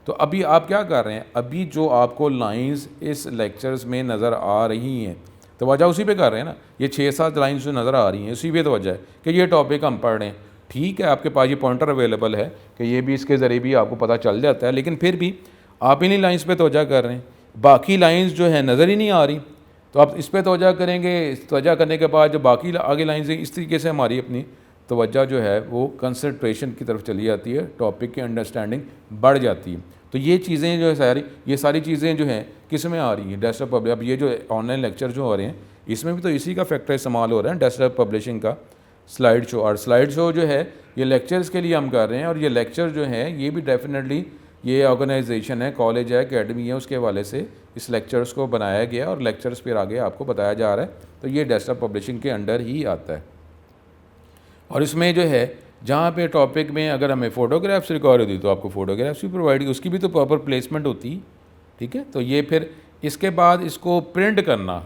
तो अभी आप क्या कर रहे हैं, अभी जो आपको लाइंस इस लेक्चर्स में नज़र आ रही हैं तो वजह उसी पे कर रहे हैं ना। ये 6-7 लाइंस जो नज़र आ रही हैं उसी पे तो वजह है कि ये टॉपिक हम पढ़ रहे हैं। ठीक है, आपके पास ये पॉइंटर अवेलेबल है कि ये भी इसके ज़रिए भी आपको पता चल जाता है, लेकिन फिर भी आप इन्हीं लाइंस पे तवज्जो कर रहे हैं, बाकी लाइंस जो है नज़र ही नहीं आ रही। तो आप इस पर तवज्जो करेंगे, तवज्जो करने के बाद जो बाकी आगे लाइंस हैं, इस तरीके से हमारी अपनी तवज्जो जो है वो कंसंट्रेशन की तरफ चली जाती है, टॉपिक की अंडरस्टैंडिंग बढ़ जाती है। तो ये चीज़ें जो है ये सारी चीज़ें जो हैं किस में आ रही हैं, डेस्कटॉप पब्लिश। अब ये जो ऑनलाइन लेक्चर जो हो रहे हैं इसमें भी तो इसी का फैक्टर इस्तेमाल हो रहा है, डेस्कटॉप पब्लिशिंग का। स्लाइड शो, और स्लाइड शो जो है ये लेक्चर्स के लिए हम कर रहे हैं, और ये लेक्चर जो है ये भी डेफिनेटली ये ऑर्गेनाइजेशन है, कॉलेज है, एकेडमी है, उसके हवाले से इस लेक्चर्स को बनाया गया और लेक्चर्स फिर आगे आपको बताया जा रहा है। तो ये डेस्कटॉप पब्लिशिंग के अंडर ही आता है। और इसमें जो है जहाँ पे टॉपिक में अगर हमें फ़ोटोग्राफ्स रिकॉर्ड होती तो आपको फ़ोटोग्राफ्स भी प्रोवाइड, उसकी भी तो प्रॉपर प्लेसमेंट होती, ठीक है। तो ये फिर इसके बाद इसको प्रिंट करना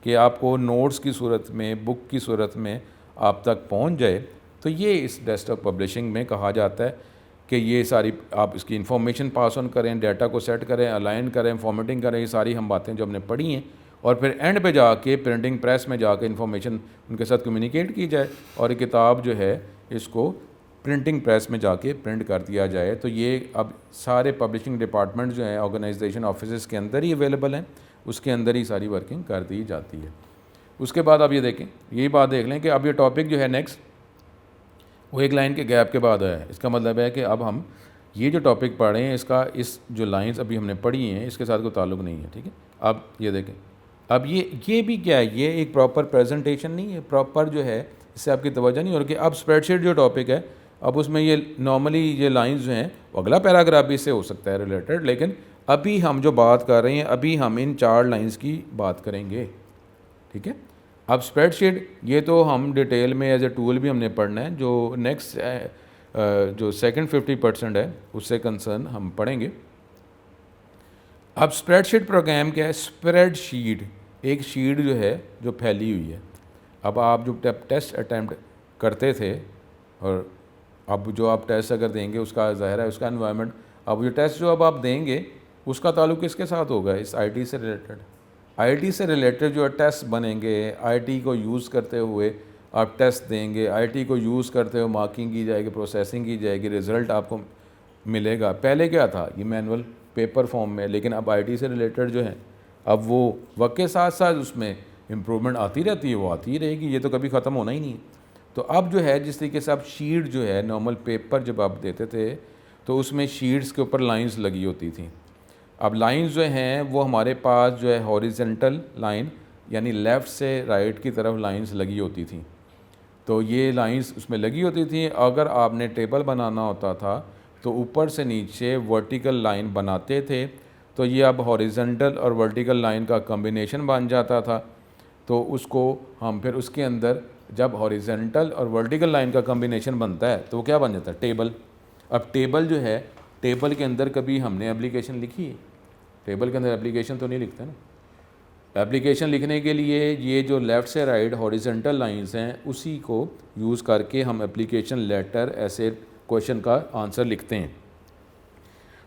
कि आपको नोट्स की सूरत में, बुक की सूरत में आप तक पहुंच जाए, तो ये इस डेस्कटॉप पब्लिशिंग में कहा जाता है कि ये सारी आप इसकी इन्फॉर्मेशन पास ऑन करें, डाटा को सेट करें, अलाइन करें, फॉर्मेटिंग करें, ये सारी हम बातें जो हमने पढ़ी हैं, और फिर एंड पे जाके प्रिंटिंग प्रेस में जाके इन्फॉर्मेशन उनके साथ कम्युनिकेट की जाए और ये किताब जो है इसको प्रिंटिंग प्रेस में जाके प्रिंट कर दिया जाए। तो ये अब सारे पब्लिशिंग डिपार्टमेंट जो हैं ऑर्गेनाइजेशन ऑफिस के अंदर ही अवेलेबल हैं, उसके अंदर ही सारी वर्किंग कर दी जाती है। उसके बाद आप ये देखें, यही बात देख लें कि अब ये टॉपिक जो है नेक्स्ट वो एक लाइन के गैप के बाद आया है। इसका मतलब है कि अब हम ये जो टॉपिक पढ़ रहे हैं इसका इस जो लाइंस अभी हमने पढ़ी हैं इसके साथ कोई ताल्लुक़ नहीं है, ठीक है। अब ये देखें, अब ये भी क्या है, ये एक प्रॉपर प्रेजेंटेशन नहीं है, प्रॉपर जो है इससे आपकी तवज्जो नहीं हो रही कि अब स्प्रेडशीट जो टॉपिक है अब उसमें ये नॉर्मली ये लाइंस जो हैं अगला पैराग्राफ भी इससे हो सकता है रिलेटेड, लेकिन अभी हम जो बात कर रहे हैं अभी हम इन 4 लाइंस की बात करेंगे, ठीक है। अब स्प्रेडशीट ये तो हम डिटेल में एज ए टूल भी हमने पढ़ना है, जो नेक्स्ट जो सेकंड 50% है उससे कंसर्न हम पढ़ेंगे। अब स्प्रेडशीट प्रोग्राम क्या है, स्प्रेडशीट एक शीट जो है जो फैली हुई है। अब आप जो टेस्ट अटैम्प्ट करते थे और अब जो आप टेस्ट अगर देंगे उसका ज़ाहिर है उसका एनवायरनमेंट, अब जो टेस्ट जो अब आप देंगे उसका ताल्लुक़ किसके साथ होगा, इस आईटी से रिलेटेड। आईटी से रिलेटेड जो टेस्ट बनेंगे, आईटी को यूज़ करते हुए आप टेस्ट देंगे, आईटी को यूज़ करते हुए मार्किंग की जाएगी, प्रोसेसिंग की जाएगी, रिज़ल्ट आपको मिलेगा। पहले क्या था, ये मैनुअल पेपर फॉर्म में, लेकिन अब आईटी से रिलेटेड जो है अब वो वक्त के साथ साथ उसमें इम्प्रूवमेंट आती रहती है, वो आती ही रहेगी, ये तो कभी ख़त्म होना ही नहीं है। तो अब जो है जिस तरीके से आप शीट जो है नॉर्मल पेपर जब आप देते थे तो उसमें शीट्स के ऊपर लाइंस लगी होती थी। अब लाइंस जो हैं वो हमारे पास जो है हॉरिजेंटल लाइन यानी लेफ़्ट से राइट की तरफ लाइंस लगी होती थी। तो ये लाइंस उसमें लगी होती थी। अगर आपने टेबल बनाना होता था तो ऊपर से नीचे वर्टिकल लाइन बनाते थे, तो ये अब हॉरिजेंटल और वर्टिकल लाइन का कॉम्बिनेशन बन जाता था। तो उसको हम फिर उसके अंदर जब हॉरिजेंटल और वर्टिकल लाइन का कॉम्बिनेशन बनता है तो वो क्या बन जाता है, टेबल। अब टेबल जो है, टेबल के अंदर कभी हमने एप्लीकेशन लिखी है, टेबल के अंदर एप्लीकेशन तो नहीं लिखते ना। एप्लीकेशन लिखने के लिए ये जो लेफ़्ट से राइट हॉरिजेंटल लाइंस हैं उसी को यूज़ करके हम एप्लीकेशन लेटर ऐसे क्वेश्चन का आंसर लिखते हैं।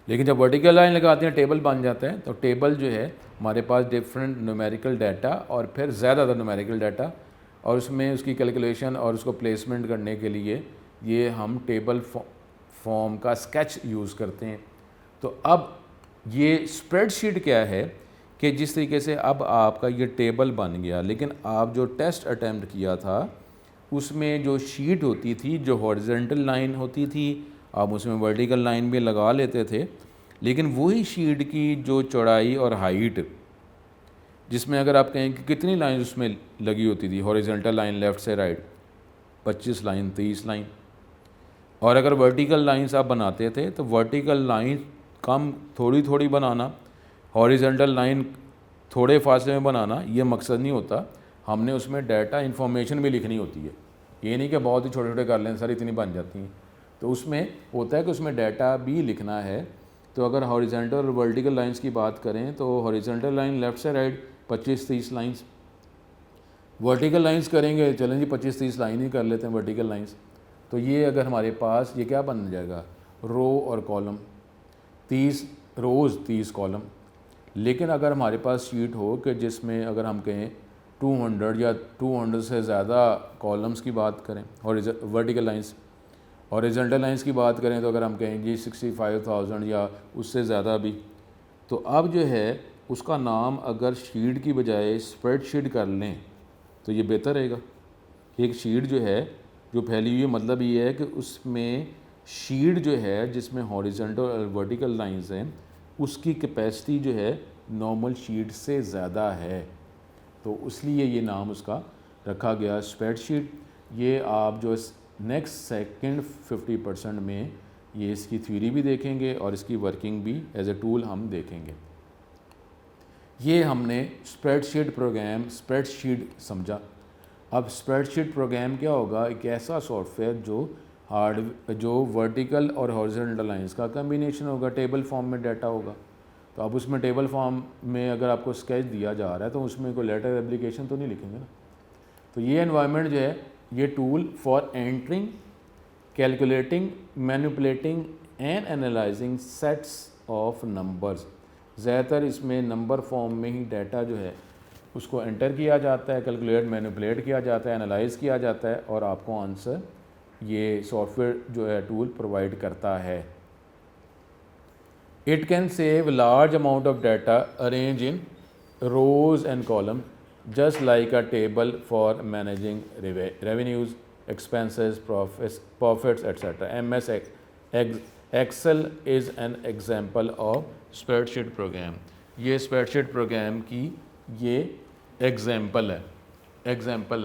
लेकिन जब वर्टिकल लाइन लगाते हैं टेबल बन जाता है। तो टेबल जो है हमारे पास डिफरेंट न्यूमेरिकल डाटा और फिर ज़्यादातर न्यूमेरिकल डाटा और उसमें उसकी कैलकुलेशन और उसको प्लेसमेंट करने के लिए ये हम टेबल फॉर्म का स्केच यूज़ करते हैं। तो अब ये स्प्रेडशीट क्या है कि जिस तरीके से अब आपका ये टेबल बन गया, लेकिन आप जो टेस्ट अटैम्प्ट किया था उसमें जो शीट होती थी, जो हॉरिजेंटल लाइन होती थी, आप उसमें वर्टिकल लाइन भी लगा लेते थे, लेकिन वही शीट की जो चौड़ाई और हाइट, जिसमें अगर आप कहें कि कितनी लाइन उसमें लगी होती थी, हॉरिजेंटल लाइन लेफ़्ट से राइट 25 लाइन 30 लाइन, और अगर वर्टिकल लाइंस आप बनाते थे तो वर्टिकल लाइन कम थोड़ी थोड़ी बनाना, हॉरिजेंटल लाइन थोड़े फासले में बनाना, ये मकसद नहीं होता। हमने उसमें डाटा इन्फॉर्मेशन भी लिखनी होती है, ये नहीं कि बहुत ही छोटे छोटे कर लें सर इतनी बन जाती हैं। तो उसमें होता है कि उसमें डाटा भी लिखना है। तो अगर हॉरिजेंटल और वर्टिकल लाइंस की बात करें तो हॉरिजेंटल लाइन लेफ़्ट से राइट 25-30 लाइंस, वर्टिकल लाइंस करेंगे चलें जी 25-30 लाइन ही कर लेते हैं वर्टिकल लाइंस। तो ये अगर हमारे पास ये क्या बन जाएगा, रो और कॉलम, 30 रोज़ 30 कॉलम। लेकिन अगर हमारे पास शीट हो कि जिसमें अगर हम कहें 200 या 200 से ज़्यादा कॉलम्स की बात करें, वर्टिकल लाइंस, हॉरिजॉन्टल लाइंस की बात करें तो अगर हम कहें जी 65,000 या उससे ज़्यादा भी, तो अब जो है उसका नाम अगर शीट की बजाय स्प्रेडशीट कर लें तो ये बेहतर रहेगा। एक शीट जो है जो फैली हुई है, मतलब ये है कि उसमें शीट जो है जिसमें हॉरिजॉन्टल और वर्टिकल लाइंस हैं उसकी कैपेसिटी जो है नॉर्मल शीट से ज़्यादा है, तो इसलिए ये नाम उसका रखा गया स्प्रेडशीट। ये आप जो नेक्स्ट सेकंड 50% में ये इसकी थ्योरी भी देखेंगे और इसकी वर्किंग भी एज ए टूल हम देखेंगे। ये हमने स्प्रेडशीट प्रोग्राम, स्प्रेडशीट समझा। अब स्प्रेडशीट प्रोग्राम क्या होगा, एक ऐसा सॉफ्टवेयर जो वर्टिकल और हॉरिजॉन्टल लाइंस का कम्बिनेशन होगा, टेबल फॉर्म में डाटा होगा। तो अब उसमें टेबल फॉर्म में अगर आपको स्केच दिया जा रहा है तो उसमें कोई लेटर एप्लीकेशन तो नहीं लिखेंगे ना। तो ये एनवायरनमेंट जो है ये tool for entering, calculating, manipulating and analysing sets of numbers. ज़्यादातर इसमें नंबर फॉर्म में ही डाटा जो है उसको एंटर किया जाता है, कैलकुलेट मैनिपुलेट किया जाता है, एनालाइज किया जाता है और आपको आंसर ये सॉफ्टवेयर जो है टूल प्रोवाइड करता है। It can save large amount of data arrange in rows and column just like a table for managing revenues, expenses, profits etcetera. MS Excel is an example of spreadsheet program. ये spreadsheet program की ये example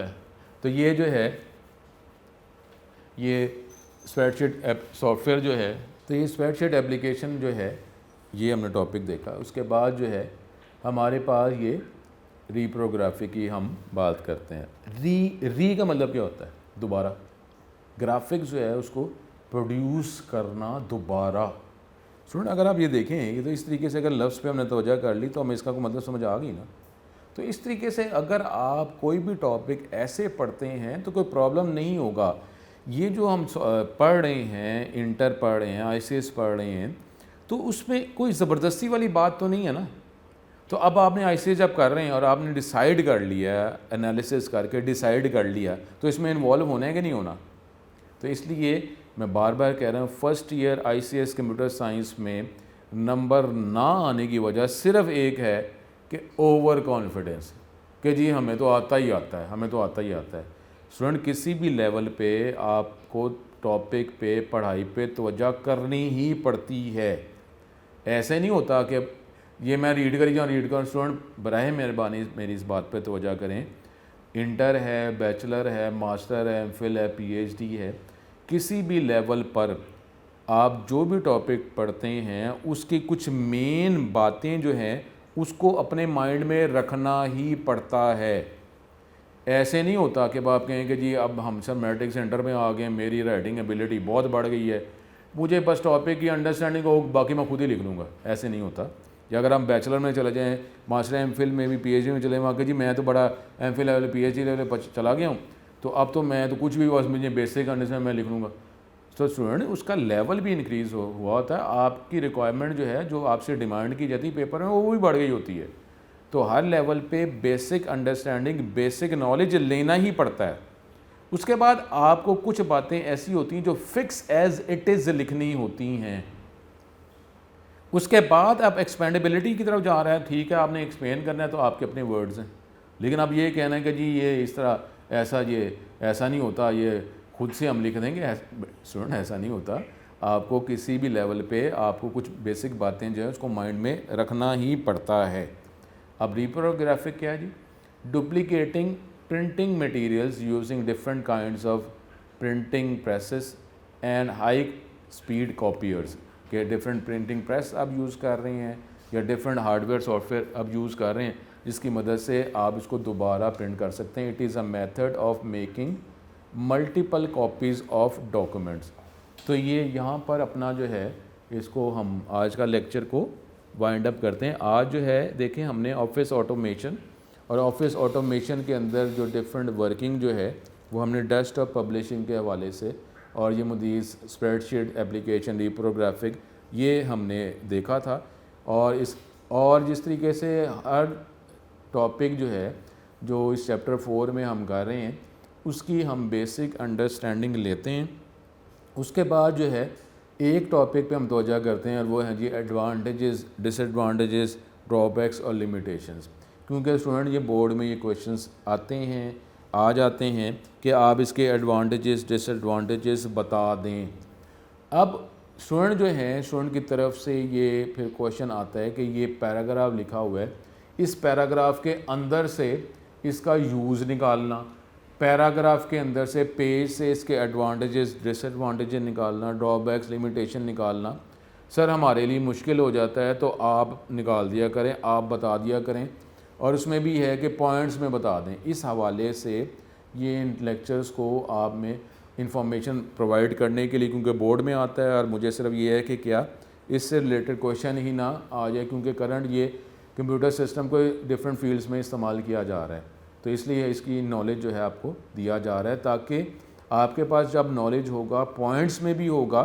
है। तो ये जो है ये spreadsheet software जो है, तो ये स्प्रेडशीट एप्लीकेशन जो है ये हमने टॉपिक देखा। उसके बाद जो है हमारे पास ये रीप्रोग्राफी की हम बात करते हैं। री का मतलब क्या होता है? दोबारा। ग्राफिक्स जो है उसको प्रोड्यूस करना दोबारा। स्टूडेंट अगर आप ये देखें ये तो इस तरीके से अगर लफ्ज़ पे हमने तवज्जो कर ली तो हमें इसका मतलब समझ आ गई ना। तो इस तरीके से अगर आप कोई भी टॉपिक ऐसे पढ़ते हैं तो कोई प्रॉब्लम नहीं होगा। ये जो हम पढ़ रहे हैं, इंटर पढ़ रहे हैं, ICS पढ़ रहे हैं, तो उसमें कोई ज़बरदस्ती वाली बात तो नहीं है ना। तो अब आपने ICS जब कर रहे हैं और आपने डिसाइड कर लिया, एनालिसिस करके डिसाइड कर लिया, तो इसमें इन्वॉल्व होना है कि नहीं होना। तो इसलिए मैं बार बार कह रहा हूँ first year ICS computer science में नंबर ना आने की वजह सिर्फ एक है कि ओवर कॉन्फिडेंस, कि जी हमें तो आता ही आता है। स्टूडेंट किसी भी लेवल पे आपको टॉपिक पे, पढ़ाई पे तवज्जो करनी ही पड़ती है। ऐसे नहीं होता कि ये मैं रीड करूँ। स्टूडेंट बराए मेहरबानी मेरी इस बात पे तवज्जो करें, इंटर है, बैचलर है, मास्टर है, MPhil है, PhD है, किसी भी लेवल पर आप जो भी टॉपिक पढ़ते हैं उसकी कुछ मेन बातें जो हैं उसको अपने माइंड में रखना ही पड़ता है। ऐसे नहीं होता कि आप कहें कि जी अब हम सब मैट्रिक सेंटर में आ गए, मेरी राइटिंग एबिलिटी बहुत बढ़ गई है, मुझे बस टॉपिक की अंडरस्टैंडिंग हो, बाकी मैं खुद ही लिख लूँगा। ऐसे नहीं होता। या अगर हम बैचलर में चले जाएँ, मास्टर MPhil में भी, PhD में चले वहाँ के जी मैं तो बड़ा MPhil लेवल PhD लेवल पर चला गया हूँ, तो अब तो मैं तो कुछ भी बस मुझे बेसिक अंडरस्टैंड मैं लिख लूँगा। तो स्टूडेंट उसका लेवल भी इंक्रीज़ हुआ होता है, आपकी रिक्वायरमेंट जो है, जो आपसे डिमांड की जाती है पेपर में, वो भी बढ़ गई होती है। तो हर लेवल पे बेसिक अंडरस्टैंडिंग, बेसिक नॉलेज लेना ही पड़ता है। उसके बाद आपको कुछ बातें ऐसी होती हैं जो फिक्स एज इट इज़ लिखनी होती हैं। उसके बाद आप एक्सपेंडेबिलिटी की तरफ जा रहे हैं, ठीक है, आपने एक्सप्लेन करना है तो आपके अपने वर्ड्स हैं, लेकिन अब ये कहना है कि जी ये इस तरह ऐसा नहीं होता, ये खुद से हम लिख देंगे। स्टूडेंट ऐसा नहीं होता। आपको किसी भी लेवल पे आपको कुछ बेसिक बातें जो है उसको माइंड में रखना ही पड़ता है। अब रीप्रोग्राफिक क्या है जी? Duplicating printing materials using different kinds of printing presses and high speed copiers, के डिफरेंट प्रिंटिंग प्रेस आप यूज़ कर रहे हैं या डिफरेंट हार्डवेयर सॉफ्टवेयर आप यूज़ कर रहे हैं जिसकी मदद से आप इसको दोबारा प्रिंट कर सकते हैं। It is a method of making multiple copies of documents. तो ये यहाँ पर अपना जो है इसको हम आज का लेक्चर को वाइंड अप करते हैं। आज जो है देखें हमने ऑफिस ऑटोमेशन और ऑफिस ऑटोमेशन के अंदर जो डिफरेंट वर्किंग जो है वो हमने डेस्कटॉप पब्लिशिंग के हवाले से और ये मुदीस स्प्रेडशीट एप्लीकेशन रीप्रोग्राफिक ये हमने देखा था। और जिस तरीके से हर टॉपिक जो है जो इस चैप्टर 4 में हम कर रहे हैं उसकी हम बेसिक अंडरस्टैंडिंग लेते हैं। उसके बाद जो है एक टॉपिक पे हम तवज्जो करते हैं और वो है जी एडवांटेजेस, डिसएडवांटेजेस, ड्रॉबैक्स और लिमिटेशंस। क्योंकि स्टूडेंट ये बोर्ड में ये क्वेश्चंस आ जाते हैं कि आप इसके एडवांटेजेस, डिसएडवांटेजेस बता दें। अब स्टूडेंट जो है स्टूडेंट की तरफ से ये फिर क्वेश्चन आता है कि ये पैराग्राफ लिखा हुआ है, इस पैराग्राफ के अंदर से इसका यूज़ निकालना, पैराग्राफ के अंदर से पेज से इसके एडवांटेजेस, डिसएडवांटेजेस निकालना, ड्रॉबैक्स, लिमिटेशन निकालना सर हमारे लिए मुश्किल हो जाता है। तो आप निकाल दिया करें, आप बता दिया करें और उसमें भी है कि पॉइंट्स में बता दें। इस हवाले से ये इन लेक्चर्स को आप में इंफॉर्मेशन प्रोवाइड करने के लिए, क्योंकि बोर्ड में आता है और मुझे सिर्फ ये है कि क्या इससे रिलेटेड क्वेश्चन ही ना आ जाए, क्योंकि करंट ये कंप्यूटर सिस्टम को डिफरेंट फील्ड्स में इस्तेमाल किया जा रहा है। तो इसलिए इसकी नॉलेज जो है आपको दिया जा रहा है ताकि आपके पास जब नॉलेज होगा, पॉइंट्स में भी होगा,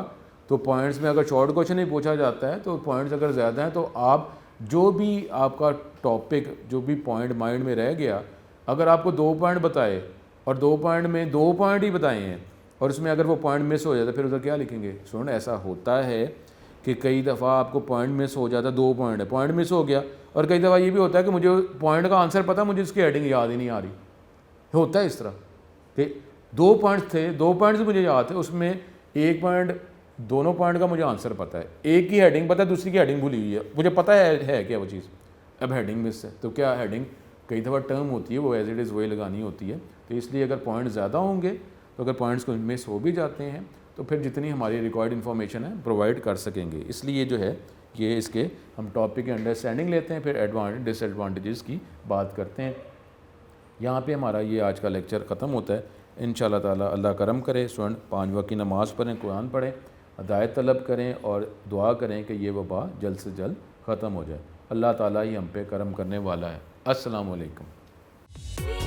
तो पॉइंट्स में अगर शॉर्ट क्वेश्चन नहीं पूछा जाता है तो पॉइंट्स अगर ज़्यादा हैं तो आप जो भी आपका टॉपिक जो भी पॉइंट माइंड में रह गया, अगर आपको 2 पॉइंट बताए और 2 पॉइंट में 2 पॉइंट ही बताए हैं और उसमें अगर वो पॉइंट मिस हो जाता है फिर उधर क्या लिखेंगे? स्टूडेंट ऐसा होता है कि कई दफ़ा आपको पॉइंट मिस हो जाता है, 2 पॉइंट है, पॉइंट मिस हो गया, और कई दफ़ा ये भी होता है कि मुझे पॉइंट का आंसर पता, मुझे उसकी हेडिंग याद ही नहीं आ रही। होता है इस तरह कि 2 पॉइंट्स थे, 2 पॉइंट्स मुझे याद थे, उसमें 1 पॉइंट, दोनों पॉइंट का मुझे आंसर पता है, एक की हेडिंग पता है, दूसरी की हेडिंग भूली हुई है, मुझे पता है क्या वो चीज़, अब हेडिंग मिस है। तो क्या हेडिंग कई दफ़ा टर्म होती है वो एज इट इज़ वही लगानी होती है। तो इसलिए अगर पॉइंट ज़्यादा होंगे तो अगर पॉइंट्स को मिस हो भी जाते हैं तो फिर जितनी हमारी रिक्वायर्ड इन्फॉर्मेशन है प्रोवाइड कर सकेंगे। इसलिए जो है ये इसके हम टॉपिक की अंडरस्टैंडिंग लेते हैं, फिर एडवांटेज डिसएडवांटेजेस की बात करते हैं। यहाँ पे हमारा ये आज का लेक्चर ख़त्म होता है। इंशाअल्लाह ताला अल्लाह करम करे, स्टूडेंट 5 वक्त की नमाज़ पढ़ें, कुरान पढ़ें, हिदायत तलब करें और दुआ करें कि ये वबा जल्द से जल्द ख़त्म हो जाए। अल्लाह ताला ही हम पे करम करने वाला है। अस्सलामु अलैकुम।